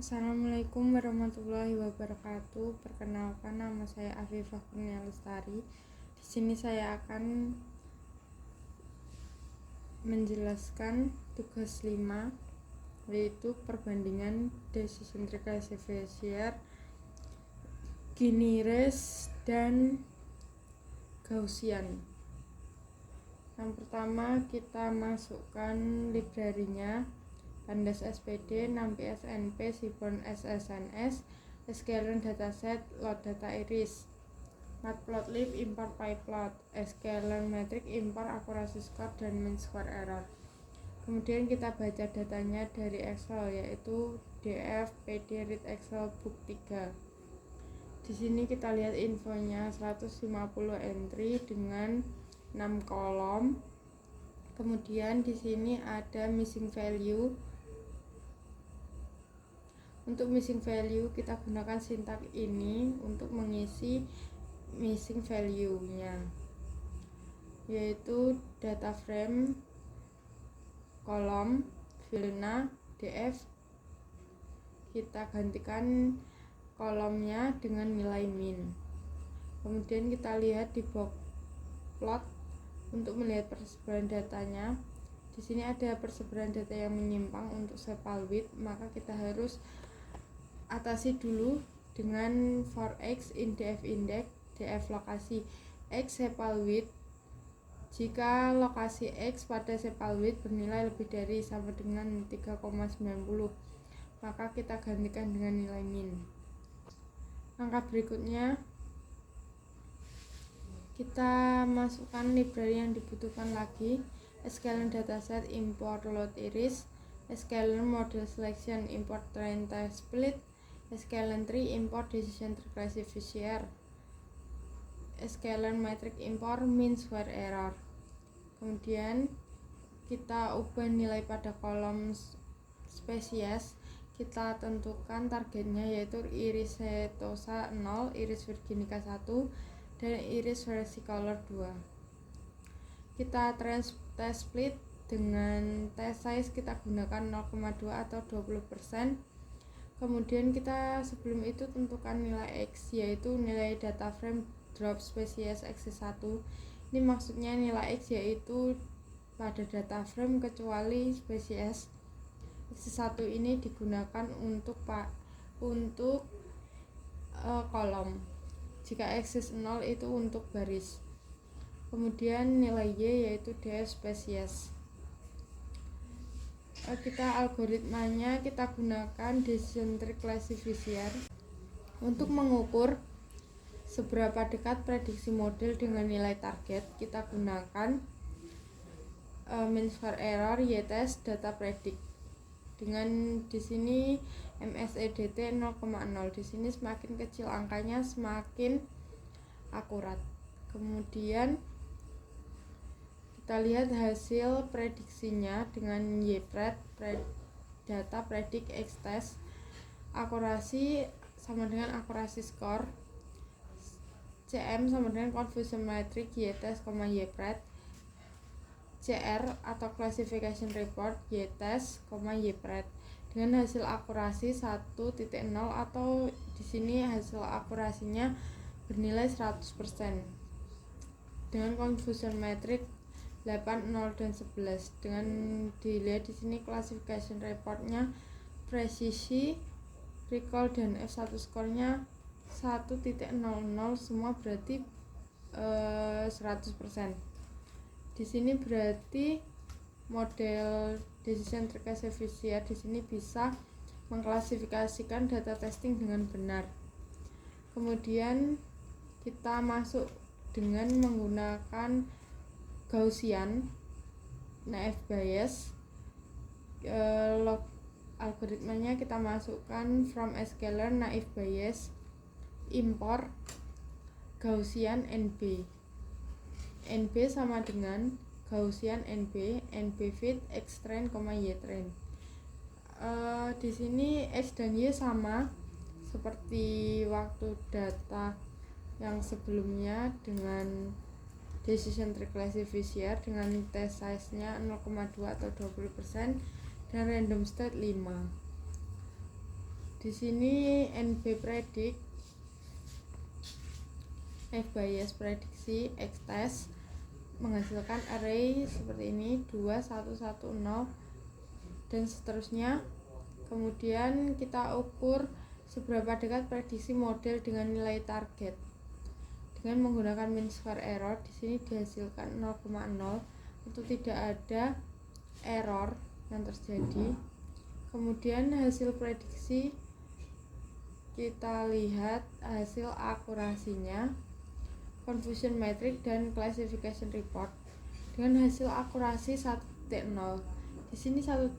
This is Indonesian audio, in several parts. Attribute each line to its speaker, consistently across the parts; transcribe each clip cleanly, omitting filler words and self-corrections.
Speaker 1: Assalamualaikum warahmatullahi wabarakatuh. Perkenalkan, nama saya Afifah Kurnia Lestari. Di sini saya akan menjelaskan tugas 5, yaitu perbandingan decision tree classifier, Gini race, dan Gaussian. Yang pertama, kita masukkan library-nya. Pandas SPD, NumPy SNP, Seaborn SSNS, Sklearn dataset, load data iris, matplotlib, import pyplot, Sklearn metric, import akurasi score dan mean square error. Kemudian kita baca datanya dari Excel, yaitu df pd read Excel book 3. Di sini kita lihat infonya 150 entry dengan 6 kolom. Kemudian di sini ada missing value. Untuk missing value kita gunakan sintak ini untuk mengisi missing value-nya, yaitu data frame kolom filena df. Kita gantikan kolomnya dengan nilai min. Kemudian kita lihat di box plot untuk melihat persebaran datanya. Di sini ada persebaran data yang menyimpang untuk sepal width, maka kita harus atasi dulu dengan for x in df index df lokasi x sepal width. Jika lokasi x pada sepal width bernilai lebih dari sama dengan 3,90, maka kita gantikan dengan nilai min. Langkah berikutnya, kita masukkan library yang dibutuhkan lagi. Sklearn dataset, import load iris, Sklearn model selection, import train test split, Sklearn tree, import decision tree classifier, Sklearn metric, import mean square error. Kemudian kita ubah nilai pada kolom spesies. Kita tentukan targetnya, yaitu iris setosa 0, iris virginica 1, dan iris versicolor 2. Kita test split dengan test size kita gunakan 0,2 atau 20%. Kemudian kita sebelum itu tentukan nilai x, yaitu nilai data frame drop spesies x1. Ini maksudnya nilai x yaitu pada data frame kecuali spesies x1 ini digunakan untuk kolom. Jika x 0 itu untuk baris. Kemudian nilai y yaitu df spesies. Algoritmanya kita gunakan decision tree classifier untuk mengukur seberapa dekat prediksi model dengan nilai target. Kita gunakan mean square error y-test data predict dengan di sini MSEDT 0,0. Di sini semakin kecil angkanya semakin akurat. Kemudian kita lihat hasil prediksinya dengan YPRED data predict X test. Akurasi sama dengan akurasi skor, CM sama dengan confusion metric Y-test, YPRED, CR atau classification report Y-test, YPRED dengan hasil akurasi 1.0 atau di sini hasil akurasinya bernilai 100%. Dengan confusion metric 8, 0 dan 11. Dengan dilihat di sini classification reportnya presisi, recall dan F1 skornya 1.00, semua berarti 100%. Di sini berarti model decision tree classifier di sini bisa mengklasifikasikan data testing dengan benar. Kemudian kita masuk dengan menggunakan Gaussian naive Bayes. Algoritmanya kita masukkan from Sklearn naive Bayes, import Gaussian NB. NB sama dengan Gaussian NB fit X train, Y train. Di sini X dan Y sama seperti waktu data yang sebelumnya dengan decision tree classifier dengan test size-nya 0,2 atau 20% dan random state 5. Di sini NB predik, F bias prediksi, X test menghasilkan array seperti ini 2, 1, 1, 0 dan seterusnya. Kemudian kita ukur seberapa dekat prediksi model dengan nilai target dengan menggunakan mean square error. Di sini dihasilkan 0,0 untuk tidak ada error yang terjadi. Kemudian hasil prediksi kita lihat hasil akurasinya, confusion metric dan classification report dengan hasil akurasi 1.0. Di sini 1.0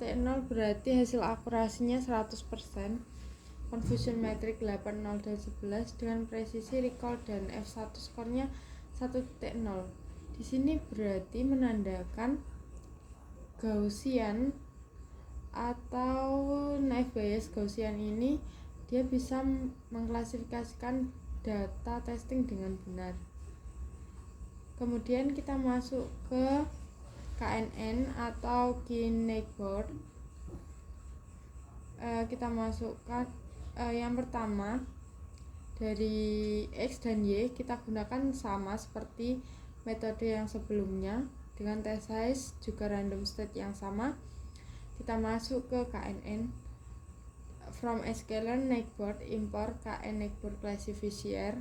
Speaker 1: berarti hasil akurasinya 100%, confusion metric 8, 0 dan 11 dengan presisi recall dan F1 skornya 1.0. Di sini berarti menandakan Gaussian atau naive Bayes Gaussian ini dia bisa mengklasifikasikan data testing dengan benar. Kemudian kita masuk ke KNN atau Key Neighbor. Kita masukkan yang pertama dari X dan Y kita gunakan sama seperti metode yang sebelumnya dengan test size juga random state yang sama. Kita masuk ke KNN. From scalar neighbor import KN neighbor classifier.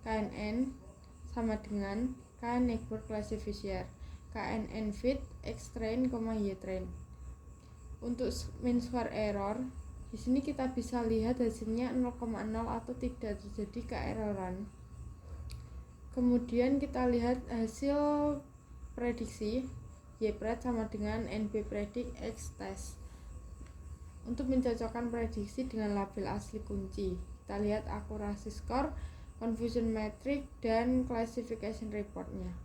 Speaker 1: KNN sama dengan KN neighbor classifier. KNN fit X train, Y train. Untuk mean square error, di sini kita bisa lihat hasilnya 0,0 atau tidak terjadi keeroran. Kemudian kita lihat hasil prediksi Y-pred sama dengan NB predik X test. Untuk mencocokkan prediksi dengan label asli kunci, kita lihat akurasi skor, confusion metric dan classification reportnya.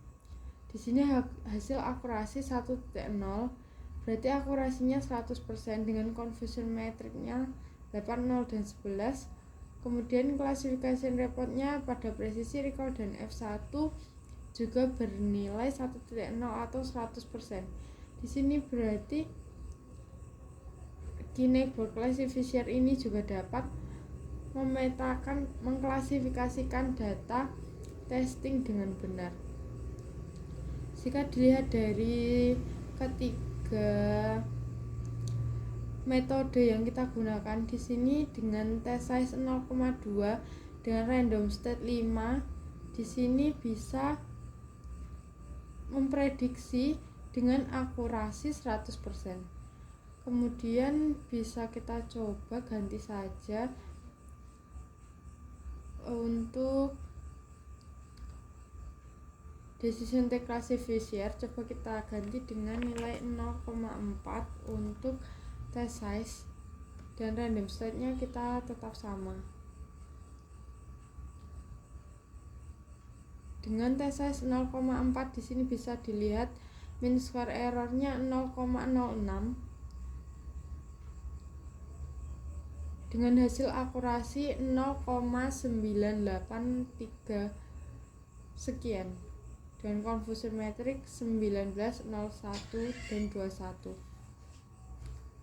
Speaker 1: Di sini hasil akurasi 1.0 berarti akurasinya 100% dengan confusion metricnya 8, 0 dan 11. Kemudian classification reportnya pada presisi recall dan F1 juga bernilai 1.0 atau 100%. Di sini berarti Key Neighbor classifier ini juga dapat memetakan, mengklasifikasikan data testing dengan benar. Jika dilihat dari ketiga metode yang kita gunakan di sini dengan test size 0,2 dengan random state 5, di sini bisa memprediksi dengan akurasi 100%. Kemudian bisa kita coba ganti saja untuk decision tree classifier, coba kita ganti dengan nilai 0,4 untuk test size dan random state-nya kita tetap sama. Dengan test size 0,4 di sini bisa dilihat mean square error-nya 0,06 dengan hasil akurasi 0,983 sekian dan confusion metric 19, 01 dan 21.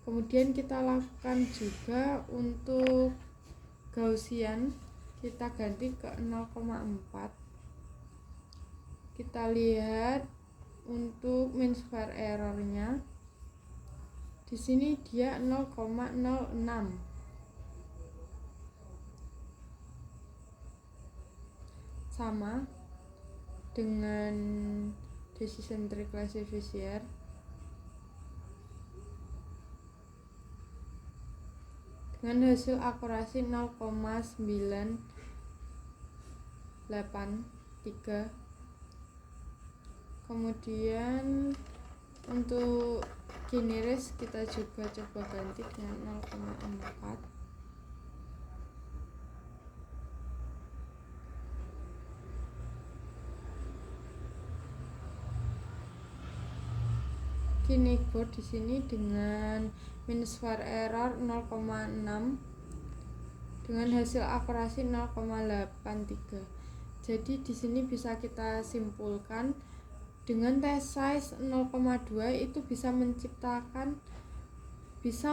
Speaker 1: Kemudian kita lakukan juga untuk Gaussian, kita ganti ke 0,4. Kita lihat untuk mean square error-nya di sini dia 0,06. Sama dengan decision tree classifier. Dengan hasil akurasi 0,983. Kemudian untuk Key nearest kita juga coba ganti dengan 0,4. Key neighbor di sini dengan mean square error 0,6 dengan hasil akurasi 0,83. Jadi di sini bisa kita simpulkan dengan test size 0,2 itu bisa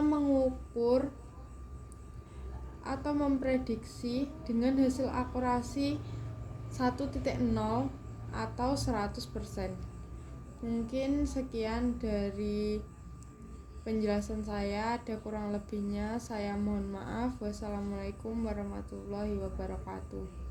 Speaker 1: mengukur atau memprediksi dengan hasil akurasi 1.0 atau 100%. Mungkin sekian dari penjelasan saya, ada kurang lebihnya saya mohon maaf. Wassalamualaikum warahmatullahi wabarakatuh.